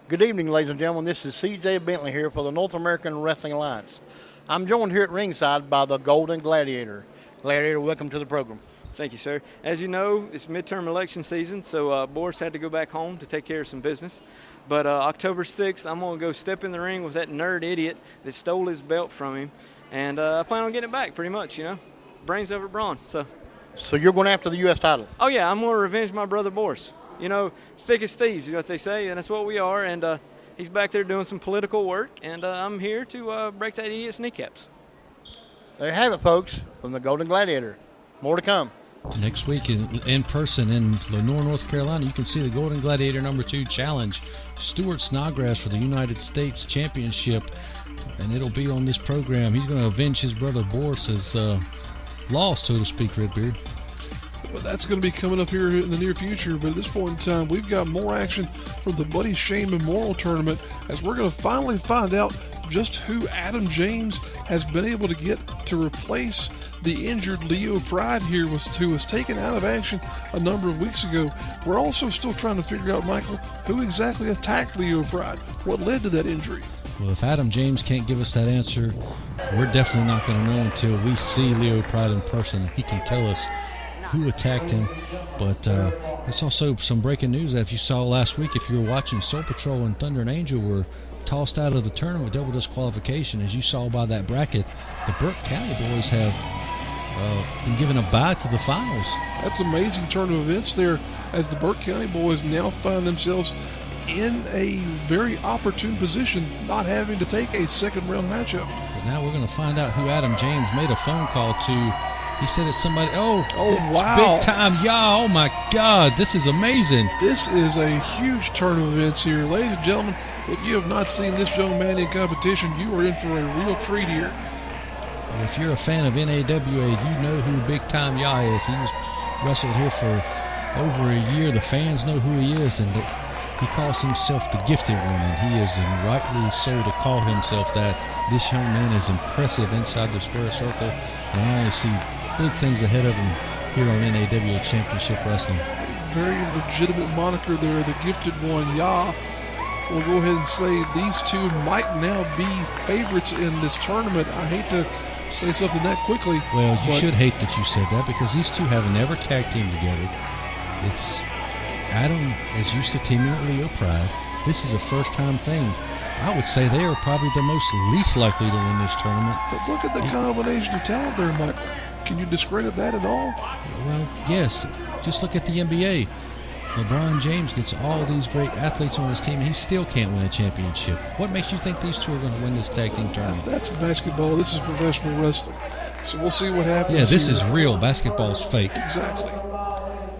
Good evening, ladies and gentlemen. This is C.J. Bentley here for the North American Wrestling Alliance. I'm joined here at ringside by the Golden Gladiator. Gladiator, welcome to the program. Thank you, sir. As you know, it's midterm election season, so Boris had to go back home to take care of some business. But October 6th, I'm going to go step in the ring with that nerd idiot that stole his belt from him. And I plan on getting it back, pretty much, you know. Brains over brawn. So you're going after the U.S. title? Oh, yeah, I'm going to revenge my brother Boris. You know, thick as thieves, you know what they say, and that's what we are. And he's back there doing some political work, and I'm here to break that idiot's kneecaps. There you have it, folks, from the Golden Gladiator. More to come. Next week in person in Lenore, North Carolina, you can see the Golden Gladiator #2 challenge Stuart Snodgrass for the United States Championship, and it'll be on this program. He's going to avenge his brother Boris's loss, so to speak, Redbeard. Well, that's going to be coming up here in the near future, but at this point in time, we've got more action from the Buddy Shane Memorial Tournament as we're going to finally find out just who Adam James has been able to get to replace the injured Leo Pride here, who was taken out of action a number of weeks ago. We're also still trying to figure out, Michael, who exactly attacked Leo Pride, what led to that injury. Well, if Adam James can't give us that answer, we're definitely not going to know until we see Leo Pride in person. He can tell us who attacked him. But there's also some breaking news that if you saw last week, if you were watching, Soul Patrol and Thunder and Angel were tossed out of the tournament with double disqualification. As you saw by that bracket, the Burke County boys have been given a bye to the finals. That's an amazing turn of events there, as the Burke County boys now find themselves in a very opportune position, not having to take a second round matchup. But now we're going to find out who Adam James made a phone call to. He said it's somebody. Oh wow! Big Time Yah. Oh my God, this is amazing. This is a huge turn of events here, ladies and gentlemen. If you have not seen this young man in competition, you are in for a real treat here. Well, if you're a fan of NAWA, you know who Big Time Yah is. He's wrestled here for over a year. The fans know who he is, and he calls himself the Gifted One, and he is rightly so to call himself that. This young man is impressive inside the square circle, and I see big things ahead of him here on NAWA Championship Wrestling. Very legitimate moniker there, the Gifted One, Yah. We'll go ahead and say these two might now be favorites in this tournament. I hate to say something that quickly. Well, you should hate that you said that, because these two have never tag teamed together. It's Adam is used to teaming with Leo Pride. This is a first-time thing. I would say they are probably the most least likely to win this tournament. But look at the combination of talent there, Mike. Can you discredit that at all? Well, yes. Just look at the NBA. LeBron James gets all these great athletes on his team, and he still can't win a championship. What makes you think these two are going to win this tag team tournament? That's basketball. This is professional wrestling. So we'll see what happens. Yeah, this is real. Basketball's fake. Exactly.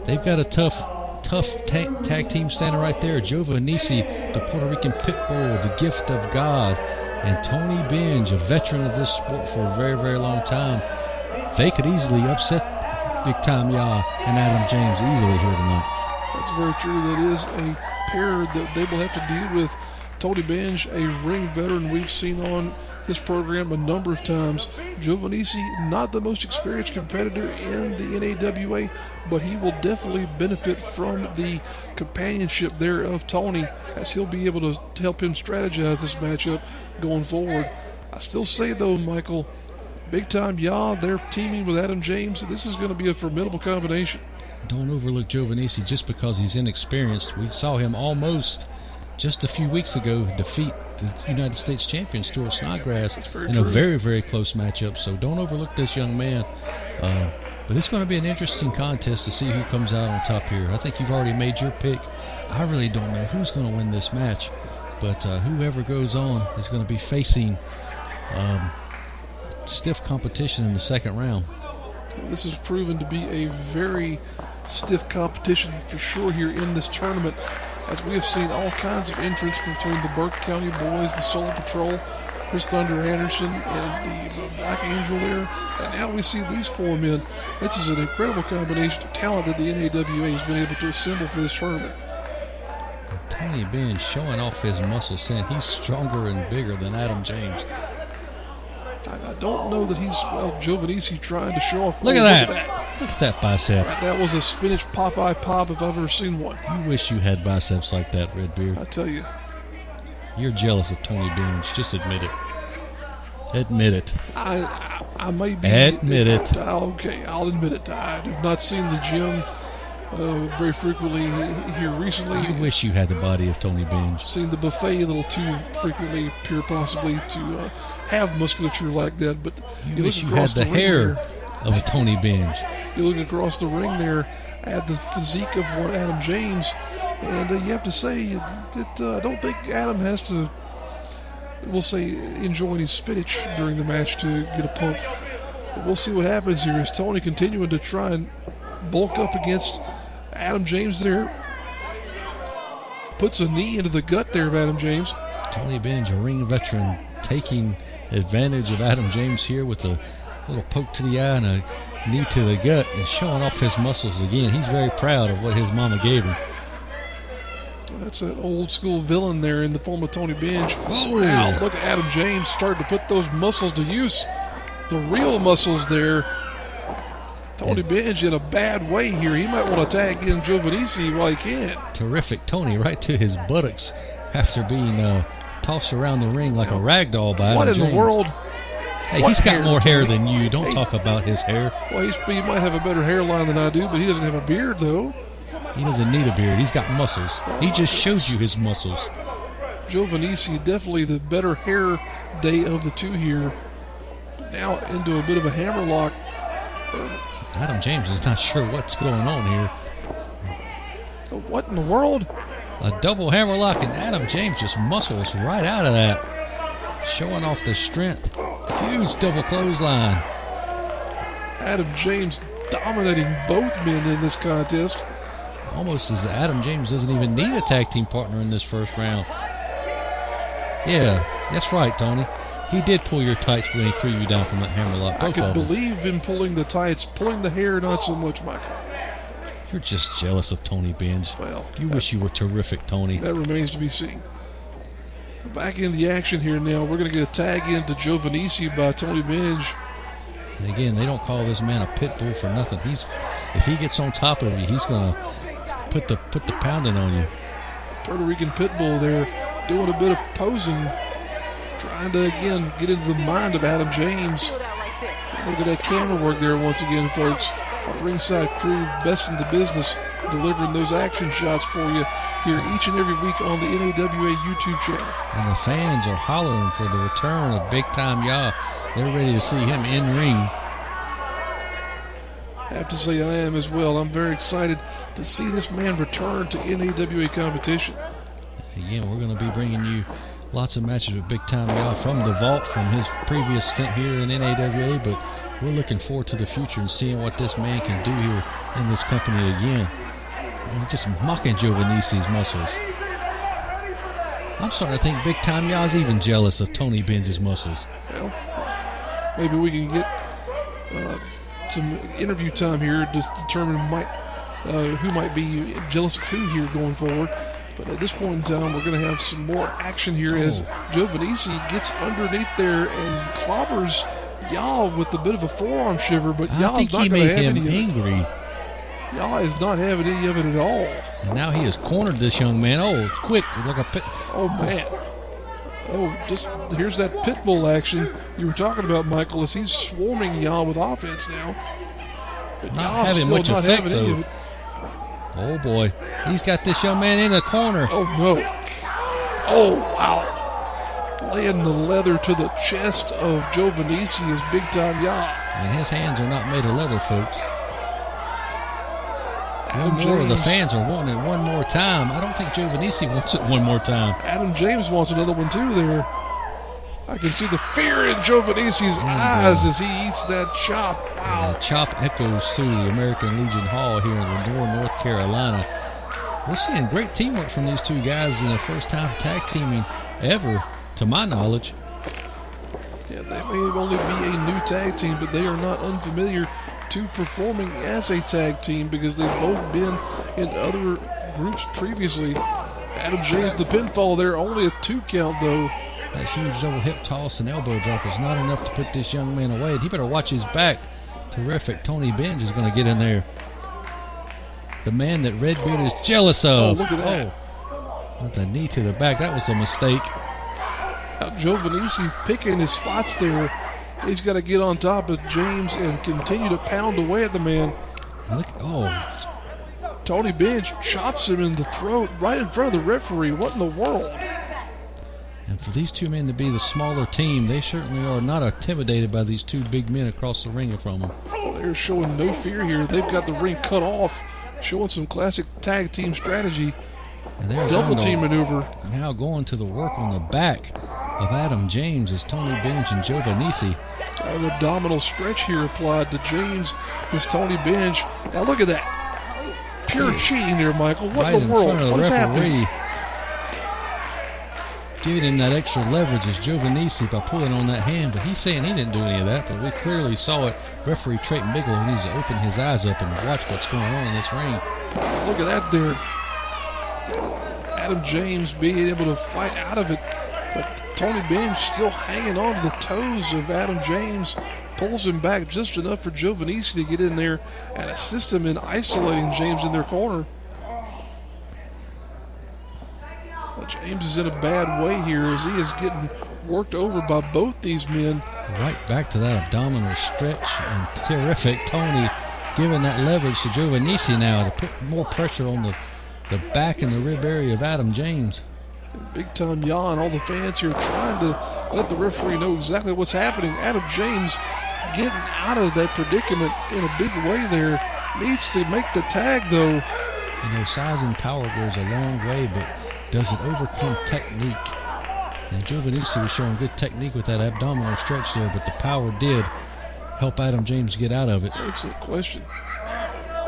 They've got a tough tag team standing right there. Joe Vanisi, the Puerto Rican Pitbull, the Gift of God, and Tony Benj, a veteran of this sport for a very, very long time. They could easily upset Big Time Yah and Adam James easily here tonight. That's very true. That is a pair that they will have to deal with. Tony Benj, a ring veteran we've seen on this program a number of times. Joe Vanisi, not the most experienced competitor in the NAWA, but he will definitely benefit from the companionship there of Tony, as he'll be able to help him strategize this matchup going forward. I still say, though, Michael, Big Time Yah, they're teaming with Adam James. This is going to be a formidable combination. Don't overlook Joe Vanisi just because he's inexperienced. We saw him almost just a few weeks ago defeat the United States champion Stuart Snodgrass in a very, very close matchup. So don't overlook this young man. But it's going to be an interesting contest to see who comes out on top here. I think you've already made your pick. I really don't know who's going to win this match. but whoever goes on is going to be facing stiff competition in the second round. This has proven to be a very stiff competition for sure here in this tournament, as we have seen all kinds of entrants between the Burke County boys, the Soul Patrol, Chris Thunder Anderson, and the Black Angel there. And now we see these four men. This is an incredible combination of talent that the NAWA has been able to assemble for this tournament. Tony Benj showing off his muscles, saying he's stronger and bigger than Adam James. I don't know that he's, Giovannici trying to show off. Look at that. Look at that bicep. That was a spinach Popeye pop if I've ever seen one. You wish you had biceps like that, Redbeard. I tell you. You're jealous of Tony Benj. Just admit it. Admit it. I may be. Admit it. Okay, I'll admit it. I have not seen the gym very frequently here recently. You wish you had the body of Tony Benj. Seen the buffet a little too frequently, pure possibly to have musculature like that. But you wish you had the hair of Tony Benj. You look across the ring there at the physique of one Adam James, and you have to say that I don't think Adam has to, we'll say, enjoy any spinach during the match to get a pump. But we'll see what happens here as Tony continuing to try and bulk up against Adam James there. Puts a knee into the gut there of Adam James. Tony Benj, a ring veteran, taking advantage of Adam James here with a little poke to the eye and a knee to the gut and showing off his muscles again. He's very proud of what his mama gave him. That's that old school villain there in the form of Tony Benj. Oh, wow, look at Adam James starting to put those muscles to use. The real muscles there. Tony Benj in a bad way here. He might want to tag in Giovannici while he can. Terrific Tony right to his buttocks after being tossed around the ring like a rag doll by Adam James. What in the world? Hey, he's got more hair than you. Don't talk about his hair. Well, he might have a better hairline than I do, but he doesn't have a beard, though. He doesn't need a beard. He's got muscles. He just shows you his muscles. Giovannici, definitely the better hair day of the two here. Now into a bit of a hammerlock. Adam James is not sure what's going on here. What in the world? A double hammerlock, and Adam James just muscles right out of that. Showing off the strength. Huge double clothesline. Adam James dominating both men in this contest. Almost as Adam James doesn't even need a tag team partner in this first round. Yeah, that's right, Tony. He did pull your tights when he threw you down from that hammerlock. I could believe him pulling the tights, pulling the hair, not so much, Michael. You're just jealous of Tony Benj. Well, you wish you were terrific, Tony. That remains to be seen. Back in the action here now. We're going to get a tag into Giovannici by Tony Benj. And again, they don't call this man a pit bull for nothing. If he gets on top of you, he's going to put the pounding on you. Puerto Rican pit bull there, doing a bit of posing, trying to again get into the mind of Adam James. Look at that camera work there once again, folks. Our ringside crew, best in the business, delivering those action shots for you here each and every week on the NAWA YouTube channel. And the fans are hollering for the return of Big Time Yah. They're ready to see him in ring. I have to say I am as well. I'm very excited to see this man return to NAWA competition. Again, we're going to be bringing you lots of matches with Big Time Yah from the vault from his previous stint here in NAWA, but we're looking forward to the future and seeing what this man can do here in this company again. And just mocking Giovannici's muscles. I'm starting to think Big Time Yah's even jealous of Tony Benj's muscles. Well, maybe we can get some interview time here to determine who might be jealous of who here going forward. But at this point in time, we're going to have some more action here as Giovannici gets underneath there and clobbers Yah with a bit of a forearm shiver, but Yah's not going to have any of it. Angry. Yah is not having any of it at all. And now he has cornered this young man. Oh, quick, like a pit. Oh, man. Oh, just here's that pit bull action you were talking about, Michael, as he's swarming Yah with offense now. But not having much effect, though. Oh, boy. He's got this young man in the corner. Oh, no. Oh, wow. Laying the leather to the chest of Giovannici is Big Time Yah. And his hands are not made of leather, folks. One more. The fans are wanting it one more time. I don't think Giovannisci wants it one more time. Adam James wants another one too there. I can see the fear in Giovannici's eyes as he eats that chop. Wow. The chop echoes through the American Legion Hall here in Lenoir, North Carolina. We're seeing great teamwork from these two guys in their first time tag teaming ever, to my knowledge. Yeah, they may only be a new tag team, but they are not unfamiliar to performing as a tag team because they've both been in other groups previously. Adam James, the pinfall there, only a 2 count though. That huge double hip toss and elbow drop is not enough to put this young man away. He better watch his back. Terrific. Tony Benj is going to get in there. The man that Redbeard is jealous of. Oh, look at that. Oh, with the knee to the back. That was a mistake. Now Giovannisci picking his spots there. He's got to get on top of James and continue to pound away at the man. Look, Tony Benj chops him in the throat right in front of the referee. What in the world? and for these two men to be the smaller team, they certainly are not intimidated by these two big men across the ring from them. They're showing no fear here. They've got the ring cut off, showing some classic tag team strategy. And they're double team maneuver. Now going to the work on the back of Adam James is Tony Benj and Giovannisci. An abdominal stretch here applied to James is Tony Benj. Now look at that. Pure cheating there, Michael. What right in the world? Front of the What is referee. happening? Giving him that extra leverage is Giovannisci by pulling on that hand, but he's saying he didn't do any of that, but we clearly saw it. Referee Trayton Bigelow needs to open his eyes up and watch what's going on in this ring. Look at that there. Adam James being able to fight out of it, but Tony Benj still hanging on to the toes of Adam James. Pulls him back just enough for Giovannisci to get in there and assist him in isolating James in their corner. Well, James is in a bad way here as he is getting worked over by both these men. Right back to that abdominal stretch, and terrific Tony giving that leverage to Giovannisci now to put more pressure on the back and the rib area of Adam James. Big Time Yah and all the fans here trying to let the referee know exactly what's happening. Adam James getting out of that predicament in a big way there. Needs to make the tag though. You know, size and power goes a long way, but does it overcome technique? And Giovannisci was showing good technique with that abdominal stretch there, but the power did help Adam James get out of it. Excellent question.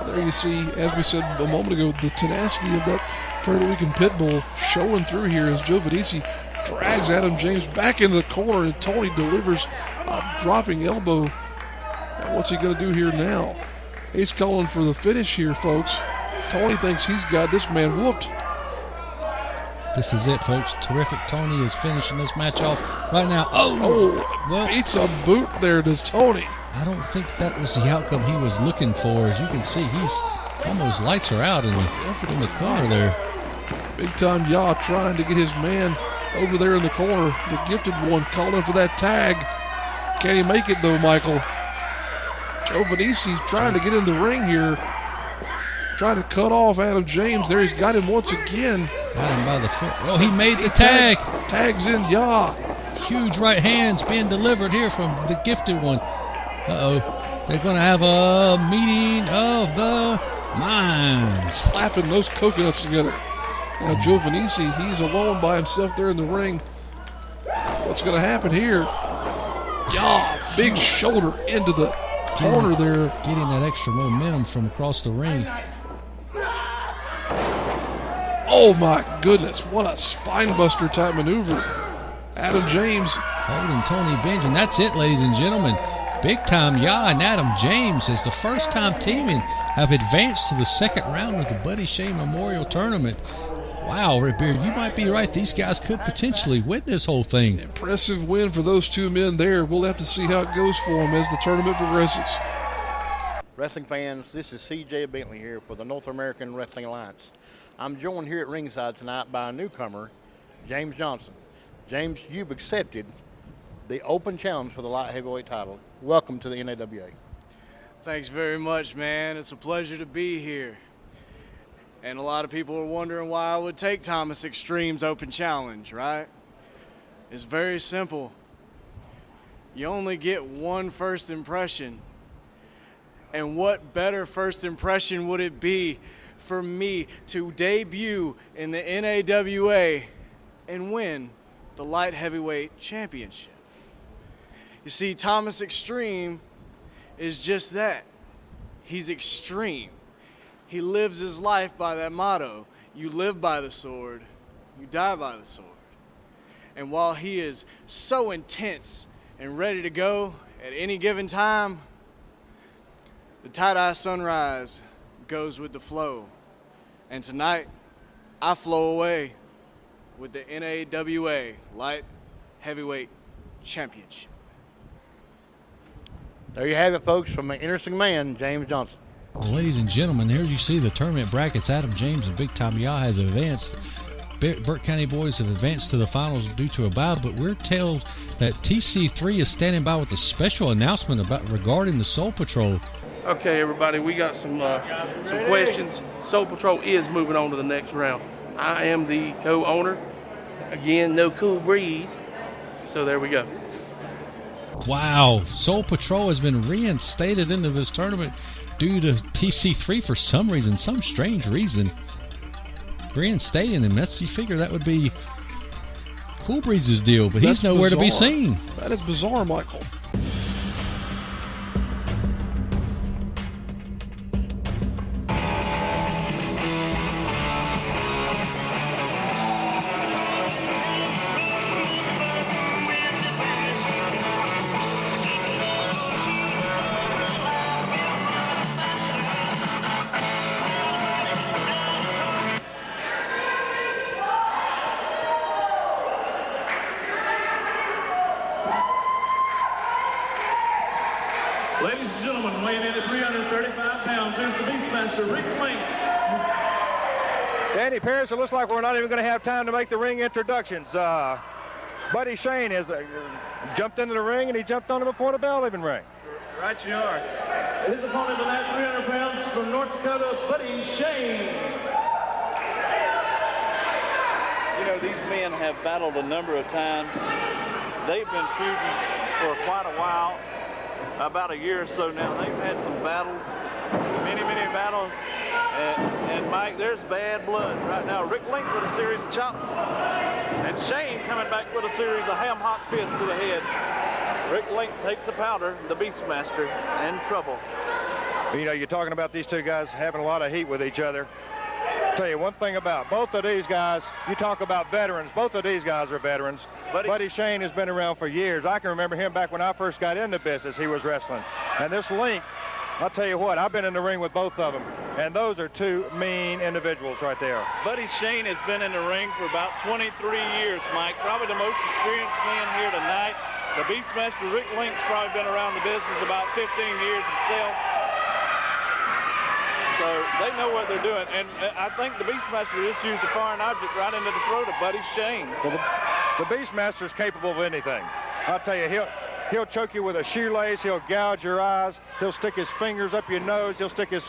There you see, as we said a moment ago, the tenacity of that Puerto Rican pit bull showing through here as Giovannisci drags Adam James back into the corner and Tony delivers a dropping elbow. And what's he going to do here now? He's calling for the finish here, folks. Tony thinks he's got this man whooped. This is it, folks. Terrific. Tony is finishing this match off right now. Well, beats a boot there, does Tony. I don't think that was the outcome he was looking for. As you can see, he's almost lights are out in the corner there. Big Time Yah trying to get his man over there in the corner. The gifted one calling for that tag. Can he make it though, Michael? Giovannisci trying to get in the ring here. Trying to cut off Adam James. There, he's got him once again. Got him by the foot. Oh, he made the tag. Tags in Yah. Huge right hands being delivered here from the gifted one. Uh-oh. They're going to have a meeting of the minds. Slapping those coconuts together. Now Giovannisci, he's alone by himself there in the ring. What's going to happen here? Yah, big shoulder into the corner there. Getting that extra momentum from across the ring. Oh my goodness, what a spinebuster type maneuver. Adam James holding Tony Benj, and that's it, ladies and gentlemen. Big Time Yah and Adam James, as the first time teaming, have advanced to the second round of the Buddy Shea Memorial Tournament. Wow, Redbeard, you might be right. These guys could potentially win this whole thing. Impressive win for those two men there. We'll have to see how it goes for them as the tournament progresses. Wrestling fans, this is CJ Bentley here for the North American Wrestling Alliance. I'm joined here at ringside tonight by a newcomer, James Johnson. James, you've accepted the open challenge for the light heavyweight title. Welcome to the NAWA. Thanks very much, man. It's a pleasure to be here. And a lot of people are wondering why I would take Thomas Extreme's open challenge, right? It's very simple. You only get one first impression. And what better first impression would it be for me to debut in the NAWA and win the light heavyweight championship? You see, Thomas Extreme is just that. He's extreme. He lives his life by that motto. You live by the sword, you die by the sword. And while he is so intense and ready to go at any given time, the tie-dye sunrise goes with the flow. And tonight, I flow away with the NAWA Light Heavyweight Championship. There you have it, folks, from an interesting man, James Johnson. Well, ladies and gentlemen, here you see the tournament brackets. Adam James and Big Time Yah has advanced. Burke County boys have advanced to the finals due to a bye, but we're told that TC3 is standing by with a special announcement regarding the Soul Patrol. Okay, everybody, we got some questions. Soul Patrol is moving on to the next round. I am the co-owner. Again, no cool breeze. So there we go. Wow, Soul Patrol has been reinstated into this tournament due to TC3 for some reason, some strange reason. Reinstating them, you figure that would be Cool Breeze's deal, but he's nowhere to be seen. That is bizarre, Michael. Ladies and gentlemen, weighing in at 335 pounds, here's the Beastmaster, Rick Link. Danny Paris, it looks like we're not even going to have time to make the ring introductions. Buddy Shane has jumped into the ring, and he jumped on him before the bell even rang. Right you are. His opponent tonight, 300 pounds from North Dakota, Buddy Shane. You know, these men have battled a number of times. They've been feuding for quite a while. About a year or so now. They've had some battles, many battles, and Mike, there's bad blood right now. Rick Link with a series of chops, and Shane coming back with a series of ham-hock fists to the head. Rick Link takes a powder, the Beastmaster, in trouble. You know, you're talking about these two guys having a lot of heat with each other. I'll tell you one thing about both of these guys, you talk about veterans, both of these guys are veterans. Buddy Shane has been around for years. I can remember him back when I first got into business, he was wrestling. And this Link, I'll tell you what, I've been in the ring with both of them, and those are two mean individuals right there. Buddy Shane has been in the ring for about 23 years, Mike, probably the most experienced man here tonight. The Beastmaster, Rick Link's probably been around the business about 15 years himself. So they know what they're doing, and I think the Beastmaster just used a foreign object right into the throat of Buddy Shane. Well, the Beastmaster is capable of anything. I'll tell you, he'll choke you with a shoelace, he'll gouge your eyes, he'll stick his fingers up your nose, he'll stick his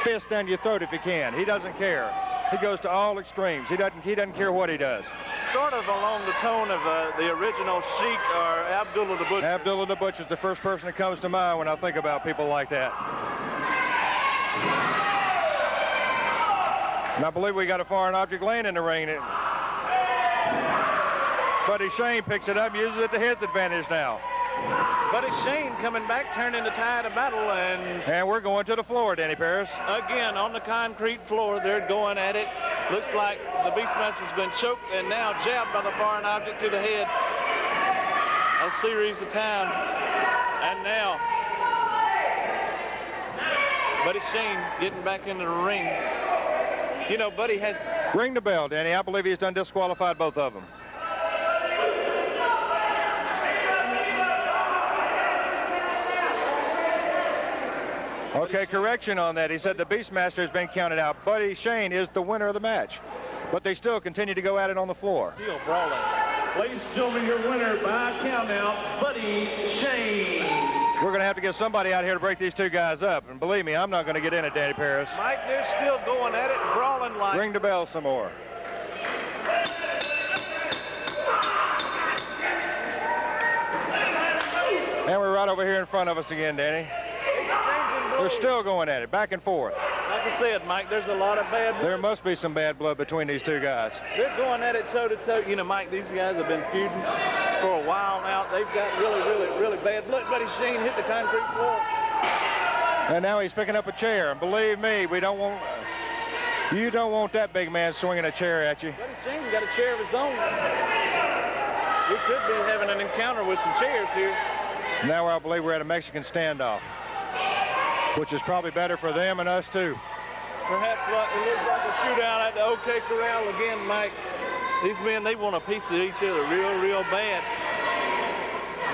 fist down your throat if he can. He doesn't care. He goes to all extremes. He doesn't care what he does. Sort of along the tone of the original Sheik or Abdullah the Butcher. Abdullah the Butcher is the first person that comes to mind when I think about people like that. And I believe we got a foreign object laying in the ring. Buddy Shane picks it up, uses it to his advantage now. Buddy Shane coming back, turning the tide of battle, and we're going to the floor, Danny Paris. Again, on the concrete floor, they're going at it. Looks like the Beastmaster's been choked and now jabbed by the foreign object to the head a series of times. And now, Buddy Shane getting back into the ring. You know, Buddy has... Ring the bell, Danny. I believe he's done disqualified both of them. Okay, correction on that. He said the Beastmaster has been counted out. Buddy Shane is the winner of the match. But they still continue to go at it on the floor. Still brawling. Ladies and gentlemen, your winner by count out, Buddy Shane. We're going to have to get somebody out here to break these two guys up. And believe me, I'm not going to get in it, Danny Paris. Mike, they're still going at it, brawling like... Ring the bell some more. And we're right over here in front of us again, Danny. They're still going at it, back and forth. Like I said, Mike, there's a lot of bad blood. There must be some bad blood between these two guys. They're going at it toe-to-toe. You know, Mike, these guys have been feuding for a while now. They've got really bad blood. Buddy Shane hit the concrete floor. And now he's picking up a chair. And believe me, you don't want that big man swinging a chair at you. Buddy Shane's got a chair of his own. We could be having an encounter with some chairs here. Now I believe we're at a Mexican standoff, which is probably better for them and us too. Perhaps it looks like a shootout at the OK Corral again, Mike. These men, they want a piece of each other real bad.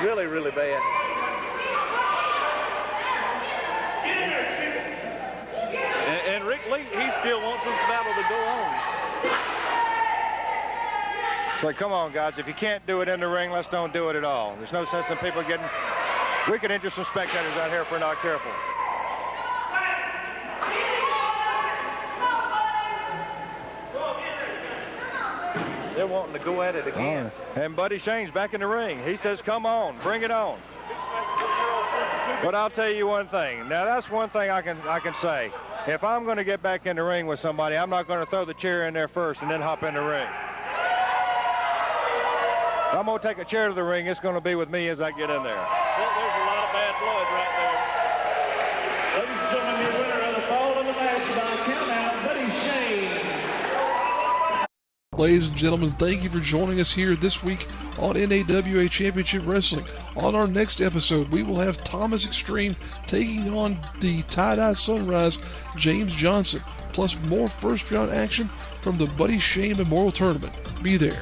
Really bad. And Rick Lee, he still wants this battle to go on. It's like, come on, guys. If you can't do it in the ring, let's don't do it at all. There's no sense in people getting... We could injure some spectators out here if we're not careful. They're wanting to go at it again. And Buddy Shane's back in the ring. He says, come on, bring it on. But I'll tell you one thing. Now, that's one thing I can say. If I'm going to get back in the ring with somebody, I'm not going to throw the chair in there first and then hop in the ring. If I'm going to take a chair to the ring, it's going to be with me as I get in there. Well, there's a lot of bad blood right there. Ladies and gentlemen, your winner of the fall of the match by countout, Buddy Shane. Ladies and gentlemen, thank you for joining us here this week on NAWA Championship Wrestling. On our next episode, we will have Thomas Extreme taking on the Tie-Dye Sunrise, James Johnson, plus more first-round action from the Buddy Shane Memorial Tournament. Be there.